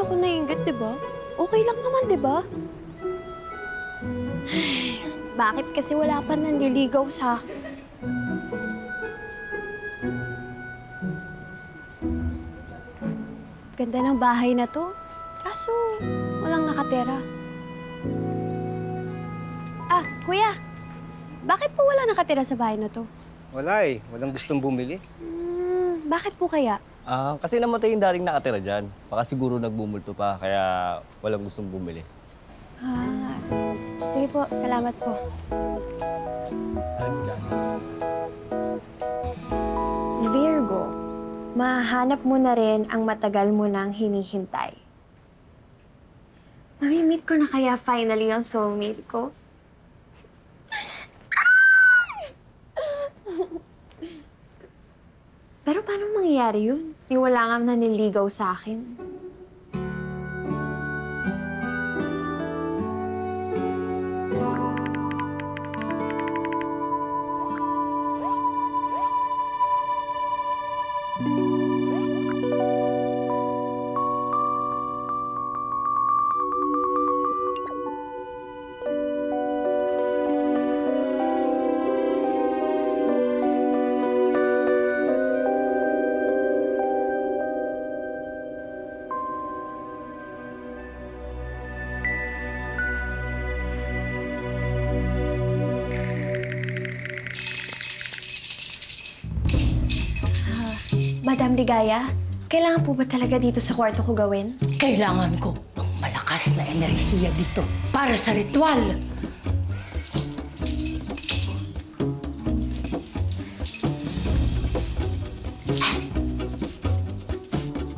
ako naiinggit, di ba? Okay lang naman, di ba? Bakit kasi wala pa nanliligaw sa akin? Ganda ng bahay na to. Kaso, walang nakatira. Ah, kuya. Bakit po wala nakatira sa bahay na to? Wala eh. Walang gustong bumili. Bakit po kaya? Kasi namatay yung daring nakatira dyan. Baka siguro nagbumulto pa, kaya walang gustong bumili. Sige po, salamat po. Virgo, mahanap mo na rin ang matagal mo nang hinihintay. Mamimit ko na kaya finally ang soulmate ko? Pero paano mangyayari yun? Wala nga naniligaw sa akin. Madam Ligaya, kailangan po ba talaga dito sa kwarto ko gawin? Kailangan ko ng malakas na enerhiya dito para sa ritual.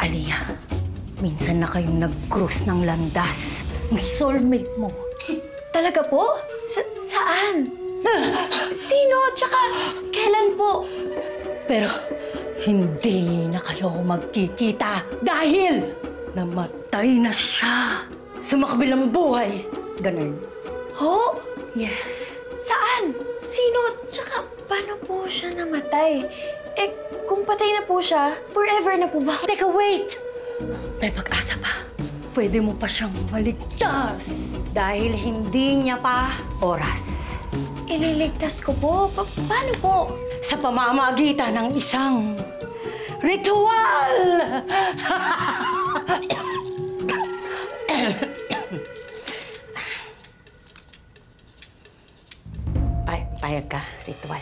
Aliyah, minsan na kayong nag-cruise ng landas ng soulmate mo. Talaga po? Saan? Sino? Tsaka kailan po? Pero hindi na kayo magkikita dahil namatay na siya sa makabilang buhay. Ganun. Ho? Yes. Saan? Sino? Tsaka paano po siya namatay? Eh, kung patay na po siya, forever na po ba? Teka, wait! May pag-asa pa. Pwede mo pa siyang maligtas dahil hindi niya pa oras. Ililigtas ko po. Paano po? Sa pamamagitan ng isang ritual! Payag ka, ritual.